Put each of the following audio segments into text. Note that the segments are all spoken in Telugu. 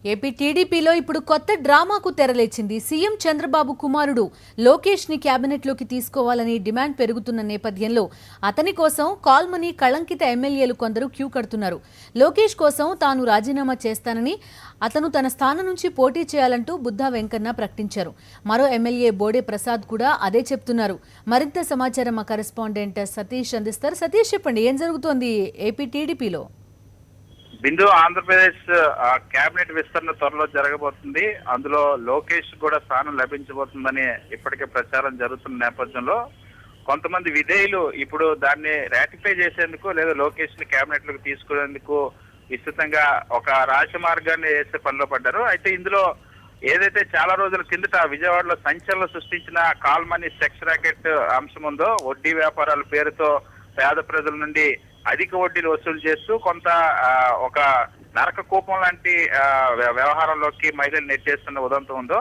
ఏపీ టీడీపీలో ఇప్పుడు కొత్త డ్రామాకు తెరలేచింది. సీఎం చంద్రబాబు కుమారుడు లోకేష్ ని క్యాబినెట్లోకి తీసుకోవాలని డిమాండ్ పెరుగుతున్న నేపథ్యంలో అతని కోసం కాల్మనీ కళంకిత ఎమ్మెల్యేలు కొందరు క్యూ కడుతున్నారు. లోకేష్ కోసం తాను రాజీనామా చేస్తానని, అతను తన స్థానం నుంచి పోటీ చేయాలంటూ బుద్ధా వెంకన్న ప్రకటించారు. మరో ఎమ్మెల్యే బోడే ప్రసాద్ కూడా అదే చెప్తున్నారు. మరింత సమాచారం మా కరెస్పాండెంట్ సతీష్ అందిస్తారు. సతీష్, చెప్పండి, ఏం జరుగుతోంది ఏపీ టీడీపీలో? బిందు, ఆంధ్రప్రదేశ్ కేబినెట్ విస్తరణ త్వరలో జరగబోతుంది. అందులో లోకేష్ కూడా స్థానం లభించబోతుందని ఇప్పటికే ప్రచారం జరుగుతున్న నేపథ్యంలో కొంతమంది విధేయులు ఇప్పుడు దాన్ని రాటిఫై చేసేందుకు లేదా లోకేష్ ని కేబినెట్ లోకి తీసుకునేందుకు విస్తృతంగా ఒక రాజమార్గాన్ని వేసే పనిలో పడ్డారు. అయితే ఇందులో ఏదైతే చాలా రోజుల కిందట విజయవాడలో సంచలనం సృష్టించిన కాల్మనీ సెక్స్ ర్యాకెట్ అంశం ఉందో, వడ్డీ వ్యాపారాల పేరుతో పేద ప్రజల నుండి అధిక వడ్డీలు వసూలు చేస్తూ కొంత ఒక నరక కూపం లాంటి వ్యవహారంలోకి మహిళలు నెట్టేస్తున్న ఉదంతం ఉందో,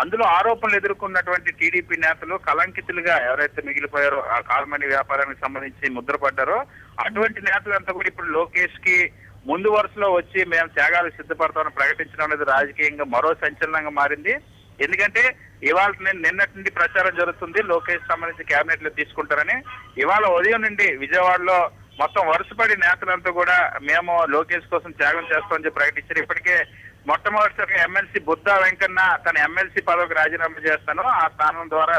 అందులో ఆరోపణలు ఎదుర్కొన్నటువంటి టీడీపీ నేతలు కలంకితులుగా ఎవరైతే మిగిలిపోయారో ఆ కాల్మనీ వ్యాపారానికి సంబంధించి ముద్రపడ్డారో అటువంటి నేతలంతా కూడా ఇప్పుడు లోకేష్ కి ముందు వరుసలో వచ్చి మేము త్యాగాలు సిద్ధపడతామని ప్రకటించడం అనేది రాజకీయంగా మరో సంచలనంగా మారింది. ఎందుకంటే ఇవాళ నిన్నటి నుండి ప్రచారం జరుగుతుంది లోకేష్ సంబంధించి కేబినెట్ లో తీసుకుంటారని. ఇవాళ ఉదయం నుండి విజయవాడలో మొత్తం వరుసపడి నేతలంతా కూడా మేము లోకేష్ కోసం త్యాగం చేస్తామని చెప్పి ప్రకటించారు. ఇప్పటికే మొట్టమొదటిసారిగా ఎమ్మెల్సీ బుద్ధా వెంకన్న తన ఎమ్మెల్సీ పదవికి రాజీనామా చేస్తాను, ఆ స్థానం ద్వారా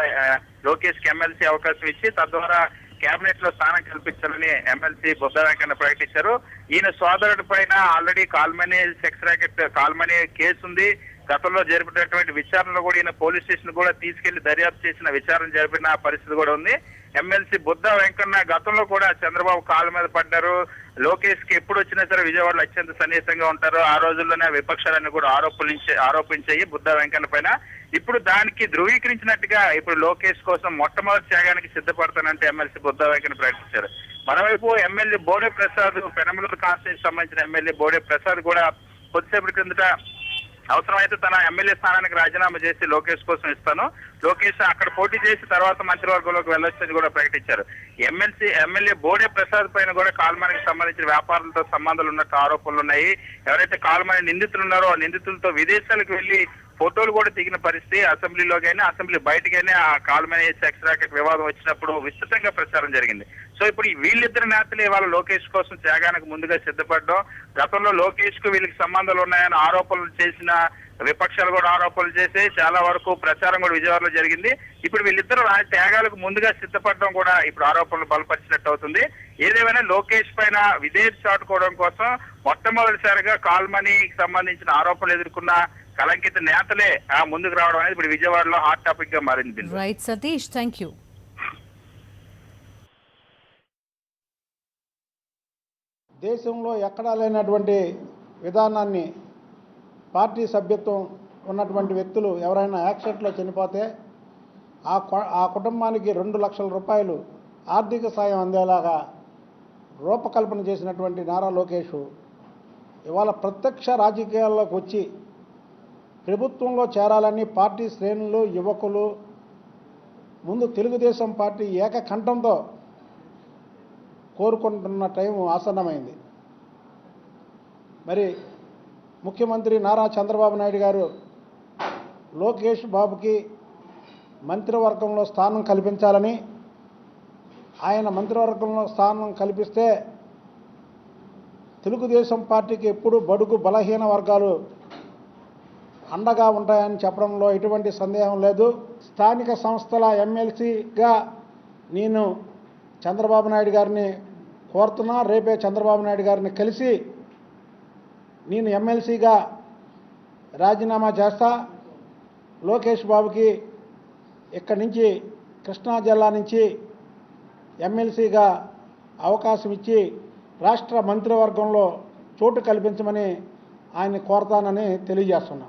లోకేష్ కి ఎమ్మెల్సీ అవకాశం ఇచ్చి తద్వారా కేబినెట్ లో స్థానం కల్పించాలని ఎమ్మెల్సీ బుద్ధా వెంకన్న ప్రకటించారు. ఈయన సోదరుడి పైన already call money sex racket call money case ఉంది. గతంలో జరిపినటువంటి విచారణలో కూడా ఈయన పోలీస్ స్టేషన్ కూడా తీసుకెళ్లి దర్యాప్తు చేసిన విచారణ జరిపిన పరిస్థితి కూడా ఉంది. ఎమ్మెల్సీ బుద్ధా వెంకన్న గతంలో కూడా చంద్రబాబు కాళ్ళ మీద పడ్డారు. లోకేష్ కి ఎప్పుడు వచ్చినా సరే విజయవాడలో అత్యంత సన్నిహితంగా ఉంటారు. ఆ రోజుల్లోనే విపక్షాలన్నీ కూడా ఆరోపించాయి బుద్ధా వెంకన్న పైన. ఇప్పుడు దానికి ధృవీకరించినట్టుగా ఇప్పుడు లోకేష్ కోసం మొట్టమొదటి త్యాగానికి సిద్ధపడతానంటే ఎమ్మెల్సీ బుద్ధా వెంకన్న ప్రకటించారు. మరోవైపు ఎమ్మెల్యే బోడే ప్రసాద్, పెనమలూరు కాన్స్టిట్యూన్సీ సంబంధించిన ఎమ్మెల్యే బోడే ప్రసాద్ కూడా కొద్దిసేపటి కిందట అవసరమైతే తన ఎమ్మెల్యే స్థానానికి రాజీనామా చేసి లోకేష్ కోసం ఇస్తాను, లోకేష్ అక్కడ పోటీ చేసి తర్వాత మంత్రివర్గంలోకి వెళ్ళొచ్చని కూడా ప్రకటించారు. ఎమ్మెల్యే బోడే ప్రసాద్ పైన కూడా కాల్మనీకి సంబంధించిన వ్యాపారులతో సంబంధాలు ఉన్నట్టు ఆరోపణలు ఉన్నాయి. ఎవరైతే కాల్మనీ నిందితులు ఉన్నారో ఆ నిందితులతో విదేశాలకు వెళ్లి ఫోటోలు కూడా దిగిన పరిస్థితి. అసెంబ్లీలోకైనా అసెంబ్లీ బయటకైనా ఆ కాల్మనీ సెక్స్ ర్యాకెట్ వివాదం వచ్చినప్పుడు విస్తృతంగా ప్రచారం జరిగింది. సో ఇప్పుడు వీళ్ళిద్దరు నేతలు ఇవాళ లోకేష్ కోసం త్యాగానికి ముందుగా సిద్ధపడ్డం, గతంలో లోకేష్ కు వీళ్ళకి సంబంధాలు ఉన్నాయని ఆరోపణలు చేసిన విపక్షాలు కూడా ఆరోపణలు చేసి చాలా వరకు ప్రచారం కూడా విజయవాడలో జరిగింది. ఇప్పుడు వీళ్ళిద్దరు త్యాగాలకు ముందుగా సిద్ధపడడం కూడా ఇప్పుడు ఆరోపణలు బలపరిచినట్టు అవుతుంది. ఏదేమైనా లోకేష్ పైన విధేయత చాటుకోవడం కోసం మొట్టమొదటిసారిగా కాల్మనీకి సంబంధించిన ఆరోపణలు ఎదుర్కొన్న కలంకిత నేతలే ముందుకు రావడం అనేది ఇప్పుడు విజయవాడలో హాట్ టాపిక్ గా మారింది. Right Satish, thank you. దేశంలో ఎక్కడా లేనటువంటి విధానాన్ని పార్టీ సభ్యత్వం ఉన్నటువంటి వ్యక్తులు ఎవరైనా యాక్సిడెంట్లో చనిపోతే ఆ కుటుంబానికి 2 లక్షల రూపాయలు ఆర్థిక సాయం అందేలాగా రూపకల్పన చేసినటువంటి నారా లోకేష్ ఇవాళ ప్రత్యక్ష రాజకీయాల్లోకి వచ్చి ప్రభుత్వంలో చేరాలని పార్టీ శ్రేణులు, యువకులు ముందు తెలుగుదేశం పార్టీ ఏకకంఠంతో కోరుకుంటున్న టైం ఆసన్నమైంది. మరి ముఖ్యమంత్రి నారా చంద్రబాబు నాయుడు గారు లోకేష్ బాబుకి మంత్రివర్గంలో స్థానం కల్పించాలని, ఆయన మంత్రివర్గంలో స్థానం కల్పిస్తే తెలుగుదేశం పార్టీకి ఎప్పుడు బడుగు బలహీన వర్గాలు అండగా ఉంటాయని చెప్పడంలో ఎటువంటి సందేహం లేదు. స్థానిక సంస్థల ఎమ్మెల్సీగా నేను చంద్రబాబు నాయుడు గారిని కోరుతున్నా. రేపే చంద్రబాబు నాయుడు గారిని కలిసి నేను ఎమ్మెల్సీగా రాజీనామా చేస్తా, లోకేష్ బాబుకి ఇక్కడి నుంచి కృష్ణా జిల్లా నుంచి ఎమ్మెల్సీగా అవకాశం ఇచ్చి రాష్ట్ర మంత్రివర్గంలో చోటు కల్పించమని ఆయన కోరతానని తెలియజేస్తున్నా.